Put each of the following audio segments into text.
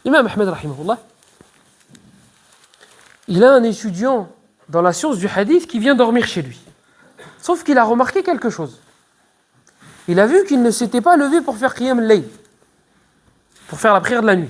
L'imam Ahmed, rahimahullah, il a un étudiant dans la science du hadith qui vient dormir chez lui. Sauf qu'il a remarqué quelque chose. Il a vu qu'il ne s'était pas levé pour faire qiyam al-layl, pour faire la prière de la nuit.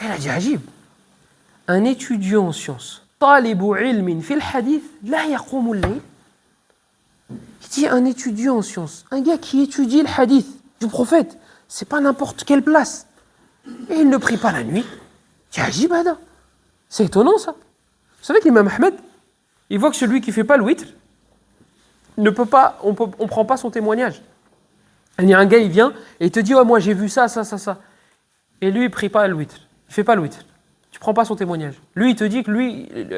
Et il a dit, ajib, un étudiant en sciences, talibu ilmin fil hadith, la yaqomu al-layl. Il dit, un étudiant en sciences, un gars qui étudie le hadith du prophète, c'est pas n'importe quelle place. Et il ne prie pas la nuit. Il dit, ajib, Ada. C'est étonnant ça. Vous savez que l'imam Ahmed, il voit que celui qui ne fait pas le witr, ne peut pas, on ne prend pas son témoignage. Il y a un gars, il vient et il te dit, oh, moi j'ai vu ça. Et lui, il ne prie pas le witr. Il ne fait pas le witr. Tu ne prends pas son témoignage. Lui, il te dit que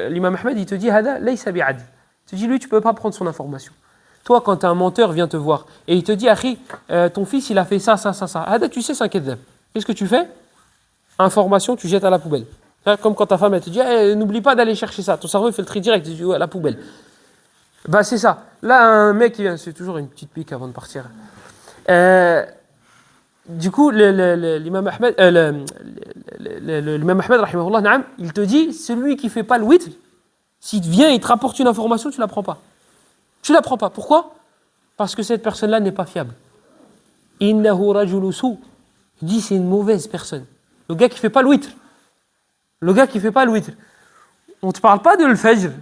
l'imam Ahmed, il te dit, Hada, laysa bi'adl. Il te dit, lui, tu ne peux pas prendre son information. Toi, quand un menteur vient te voir et il te dit, Akhi, ton fils, il a fait ça. Hada, tu sais, c'est un kedhab. Qu'est-ce que tu fais? Information, tu jettes à la poubelle. Comme quand ta femme elle te dit n'oublie pas d'aller chercher ça, ton cerveau il fait le tri direct, il dit à la poubelle. Bah c'est ça. Là un mec qui vient, c'est toujours une petite pique avant de partir. Du coup l'imam Ahmed, l'imam Ahmed rahimahullah, naam, il te dit celui qui fait pas le witr, s'il vient et te rapporte une information, tu la prends pas. Tu la prends pas. Pourquoi? Parce que cette personne-là n'est pas fiable. Innahu rajulu su. Il dit c'est une mauvaise personne. Le gars qui fait pas le witr. Le gars qui ne fait pas le witr. On ne te parle pas de l'fajr,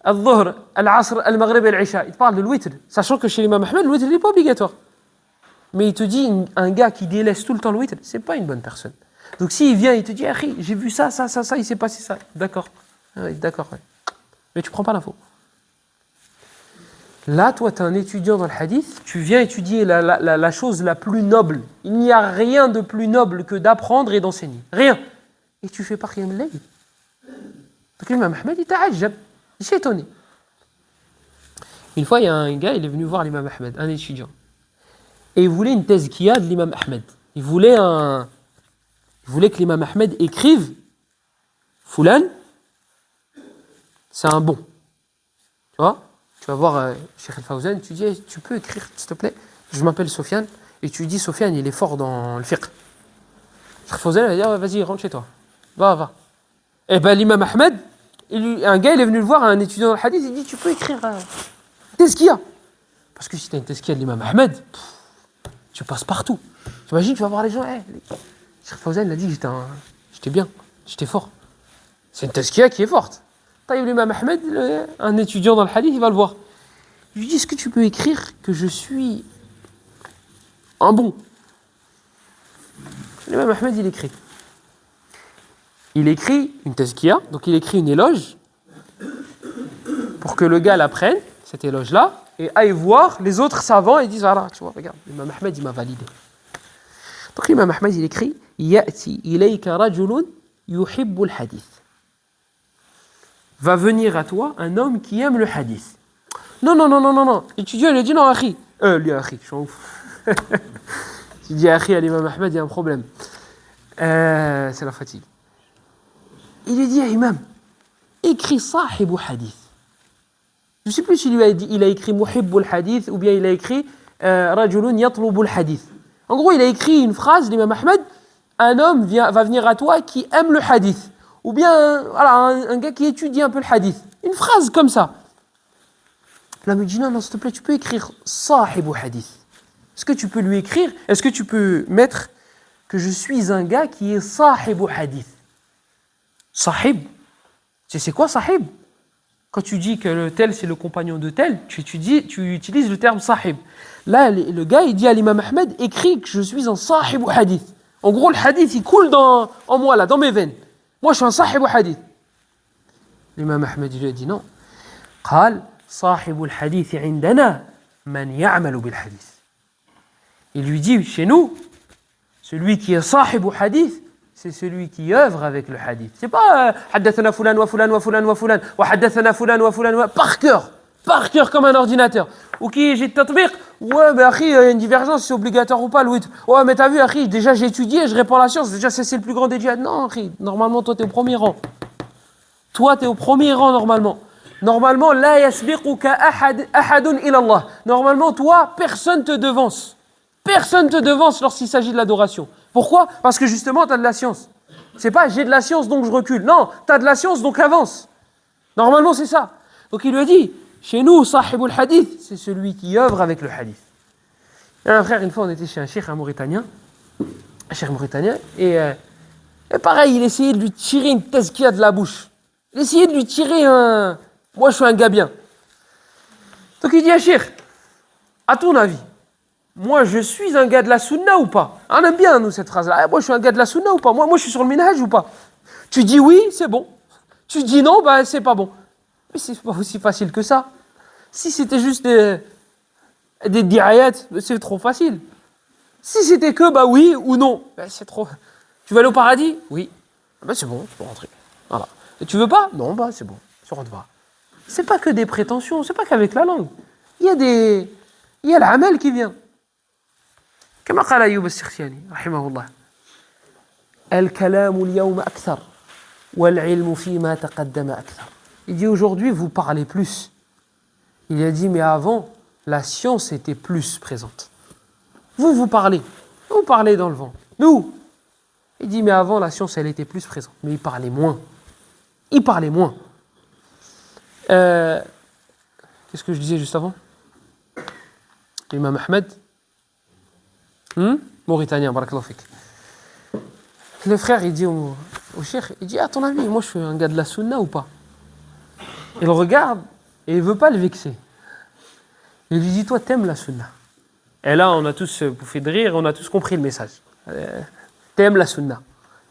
al-dhuhr, al-asr, al-maghrib et al-isha. Il te parle de l'witr. Sachant que chez l'imam Ahmed, le witr n'est pas obligatoire. Mais il te dit, un gars qui délaisse tout le temps le witr, c'est pas une bonne personne. Donc s'il vient, il te dit, Akhi, j'ai vu ça, il s'est passé ça. D'accord. Oui, d'accord. Ouais. Mais tu ne prends pas l'info. Là, toi, tu es un étudiant dans le hadith, tu viens étudier la chose la plus noble. Il n'y a rien de plus noble que d'apprendre et d'enseigner. Rien. Et tu fais pas qiyam al-layl. Donc l'imam Ahmed, il ta'ajjab, il s'est étonné. Une fois, il y a un gars, il est venu voir l'imam Ahmed, un étudiant. Et il voulait une tazkiya de l'imam Ahmed. Il voulait que l'imam Ahmed écrive Foulan, c'est un bon. Tu vois? Tu vas voir Cheikh Al-Fawzan, tu dis, tu peux écrire, s'il te plaît? Je m'appelle Sofiane, et tu dis, Sofiane, il est fort dans le fiqh. Cheikh Al-Fawzan va dire, vas-y, rentre chez toi. Va. Et bien l'imam Ahmed, un gars il est venu le voir, un étudiant dans le hadith, il dit tu peux écrire tezkiya. Parce que si tu as une tezkiya de l'imam Ahmed, tu passes partout. T'imagines, tu vas voir les gens, Cheikh Fawzan il a dit que j'étais bien, j'étais fort. C'est une tezkiya qui est forte. Taïb l'imam Ahmed, un étudiant dans le hadith, il va le voir. Il lui dit est-ce que tu peux écrire que je suis un bon? L'imam Ahmed il écrit. Il écrit une tazkiya, donc il écrit une éloge pour que le gars l'apprenne, cette éloge-là, et aille voir les autres savants et disent voilà, tu vois, regarde, l'imam Ahmed il m'a validé. Donc l'imam Ahmed il écrit Ya'ti ilayka rajulun yuhibbu al-hadith. Va venir à toi un homme qui aime le hadith. Non. L'étudiant il a dit non, Akhi. Lui, Akhi, je suis ouf. Tu dis Akhi à l'imam Ahmed, il y a un problème. C'est la fatigue. Il lui dit à Imam, écris sahibu hadith. Je ne sais plus s'il il a écrit muhibbu al-hadith ou bien il a écrit rajulun yatlubu al-hadith. En gros, il a écrit une phrase, l'imam Ahmed, un homme va venir à toi qui aime le hadith. Ou bien voilà, un gars qui étudie un peu le hadith. Une phrase comme ça. Là, il me dit non, s'il te plaît, tu peux écrire sahibu hadith. Est-ce que tu peux lui écrire? Est-ce que tu peux mettre que je suis un gars qui est sahibu hadith? Sahib, tu sais c'est quoi sahib? Quand tu dis que le tel c'est le compagnon de tel, tu utilises le terme sahib. Là, le gars il dit à l'imam Ahmed, écris que je suis un sahib ou hadith. En gros, le hadith il coule en moi là, dans mes veines. Moi je suis un sahib ou hadith. L'imam Ahmed il lui a dit non. قال صاحب الحديث عندنا من يعمل بالحديث. Il lui dit chez nous, celui qui est sahib ou hadith, c'est celui qui œuvre avec le hadith. C'est pas haddathana fulan wa fulan wa fulan wa fulan wa haddathana fulan wa fulan wa par cœur comme un ordinateur. OK, j'ai le tatbiq. Ouais, mais akhi, il y a une divergence, c'est obligatoire ou pas le witr. Ouais, mais t'as vu akhi, déjà j'ai étudié, je réponds à la science, déjà c'est le plus grand des djihad. Non, akhi, normalement toi t'es au premier rang. Toi t'es au premier rang normalement. Normalement la yasbiquka ahadun ila Allah. Normalement toi personne te devance. Personne te devance lorsqu'il s'agit de l'adoration. Pourquoi? Parce que justement, tu as de la science. C'est pas j'ai de la science donc je recule. Non, tu as de la science donc avance. Normalement, c'est ça. Donc il lui a dit, chez nous, sahibul hadith, c'est celui qui œuvre avec le hadith. Et un frère, une fois, on était chez un cheikh mauritanien, et pareil, il essayait de lui tirer une tazkiya de la bouche. Il essayait de lui tirer un... Moi, je suis un gars bien. Donc il dit à cheikh, à ton avis, moi, je suis un gars de la sunna ou pas? On aime bien, nous, cette phrase-là. Moi, je suis un gars de la sunna ou pas? Moi, je suis sur le minhaj ou pas? Tu dis oui, c'est bon. Tu dis non, ben, c'est pas bon. Mais c'est pas aussi facile que ça. Si c'était juste des diayats, c'est trop facile. Si c'était que, bah oui ou non, ben, c'est trop... Tu veux aller au paradis? Oui. Ben, c'est bon, tu peux rentrer. Voilà. Et tu veux pas? Non, bah c'est bon, tu rentres pas. C'est pas que des prétentions, c'est pas qu'avec la langue. Il y a l'amal qui vient. كما قال أيوب السختياني رحمه الله الكلام اليوم أكثر والعلم فيما تقدم أكثر. Il dit aujourd'hui vous parlez plus. Il a dit mais avant la science était plus présente. Vous parlez dans le vent. Nous. Il dit mais avant la science elle était plus présente mais il parlait moins. Qu'est-ce que je disais juste avant? L'imam Ahmed Mauritanien, barakallahu fik. Le frère, il dit au cheikh, il dit, à ton avis, moi je suis un gars de la sunna ou pas? Il le regarde et il ne veut pas le vexer. Il lui dit, toi, t'aimes la sunna. Et là, on a tous bouffé de rire, on a tous compris le message. T'aimes la sunna.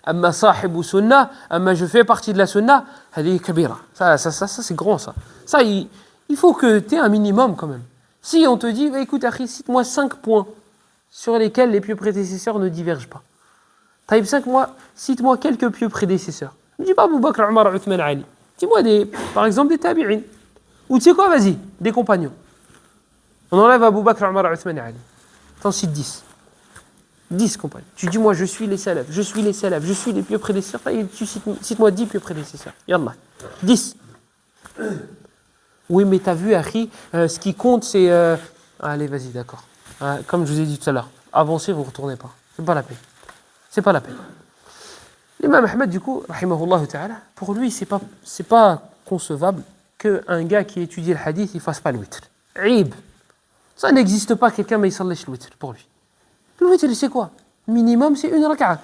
Amma sahibu sunna, amma je fais partie de la sunna, hadi kabira. Ça c'est grand, ça. Ça, il faut que tu aies un minimum quand même. Si on te dit, bah, écoute, Akhi, cite-moi 5 points sur lesquels les pieux prédécesseurs ne divergent pas. Taïb 5 mois, cite-moi quelques pieux prédécesseurs. Ne dis pas Abu Bakr, Omar, Uthman, Ali. Dis-moi par exemple des tabi'in. Ou tu sais quoi, vas-y, des compagnons. On enlève Abu Bakr, Omar, Uthman, Ali. T'en cites 10. 10 compagnons. Tu dis moi je suis les salafs, je suis les pieux prédécesseurs. Taïb, tu cite-moi 10 pieux prédécesseurs. Yallah. 10. Oui, mais t'as vu, Akhi, ce qui compte c'est... Allez, vas-y, d'accord. Comme je vous ai dit tout à l'heure, avancez, vous ne retournez pas. C'est pas la peine. L'imam Ahmed, du coup, rahimahullah ta'ala, pour lui, c'est pas concevable qu'un gars qui étudie le hadith, il fasse pas le witr. Aïb. Ça n'existe pas quelqu'un, mais il s'allèche le witr pour lui. Le witr, c'est quoi? Minimum, c'est une rak'a.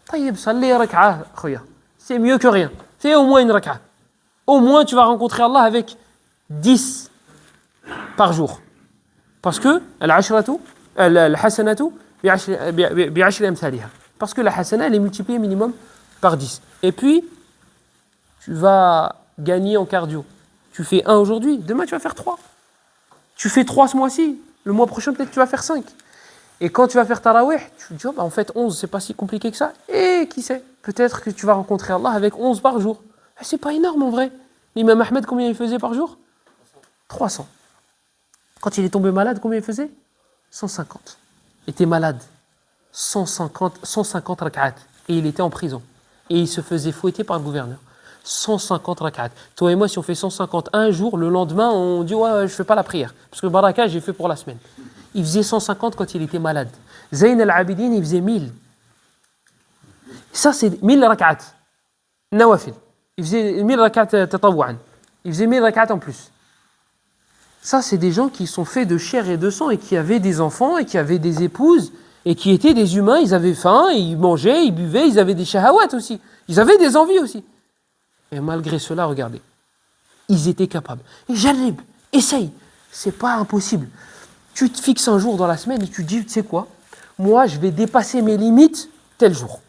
Taïb, salli rak'a, khoya. C'est mieux que rien. Fais au moins une rak'a. Au moins, tu vas rencontrer Allah avec 10 par jour. Parce que parce que la hasana elle est multipliée minimum par 10. Et puis tu vas gagner en cardio. Tu fais 1 aujourd'hui, demain tu vas faire 3. Tu fais 3 ce mois-ci, le mois prochain peut-être tu vas faire 5. Et quand tu vas faire tarawih, tu te dis en fait 11 c'est pas si compliqué que ça. Et qui sait, peut-être que tu vas rencontrer Allah avec 11 par jour. Et c'est pas énorme en vrai. L'imam Ahmed combien il faisait par jour? 300. Quand il est tombé malade, combien il faisait? 150. Il était malade. 150 rak'at. Et il était en prison. Et il se faisait fouetter par le gouverneur. 150 rak'at. Toi et moi, si on fait 150 un jour, le lendemain, on dit ouais, je fais pas la prière. Parce que le baraka, j'ai fait pour la semaine. Il faisait 150 quand il était malade. Zayn al-Abidin, il faisait 1000. Ça, c'est 1000 rak'at. Nawafil. Il faisait 1000 rak'at tatawwa'an. Il faisait 1000 rak'at en plus. Ça, c'est des gens qui sont faits de chair et de sang et qui avaient des enfants et qui avaient des épouses et qui étaient des humains, ils avaient faim, ils mangeaient, ils buvaient, ils avaient des shahawat aussi. Ils avaient des envies aussi. Et malgré cela, regardez, ils étaient capables. Et j'arrive, essaye. C'est pas impossible. Tu te fixes un jour dans la semaine et tu te dis, tu sais quoi? Moi, je vais dépasser mes limites tel jour.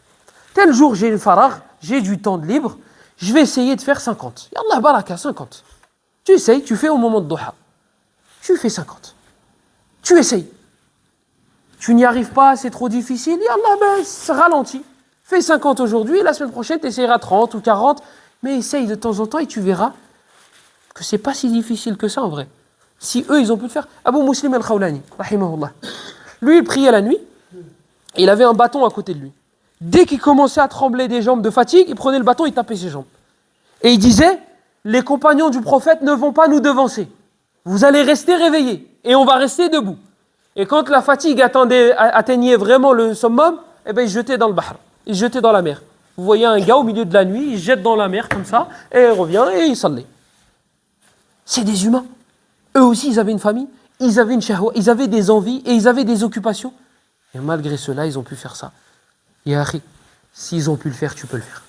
Tel jour, j'ai le faragh, j'ai du temps de libre, je vais essayer de faire 50. Yallah baraka, 50. Tu essayes, tu fais au moment de duha. Tu fais 50. Tu essayes. Tu n'y arrives pas, c'est trop difficile. Yallah, ben, ralentis. Fais 50 aujourd'hui, la semaine prochaine, tu essayeras 30 ou 40. Mais essaye de temps en temps et tu verras que c'est pas si difficile que ça en vrai. Si eux, ils ont pu le faire. Abu Muslim al-Khawlani, rahimahullah. Lui, il priait la nuit. Et il avait un bâton à côté de lui. Dès qu'il commençait à trembler des jambes de fatigue, il prenait le bâton, il tapait ses jambes. Et il disait, les compagnons du prophète ne vont pas nous devancer. Vous allez rester réveillés et on va rester debout. Et quand la fatigue atteignait vraiment le summum, eh ben, ils se jetaient dans le bahr, ils se jetaient dans la mer. Vous voyez un gars au milieu de la nuit, il se jette dans la mer comme ça, et il revient et il s'en est. C'est des humains. Eux aussi, ils avaient une famille, ils avaient une shahwa, ils avaient des envies et ils avaient des occupations. Et malgré cela, ils ont pu faire ça. Ya akhi, s'ils ont pu le faire, tu peux le faire.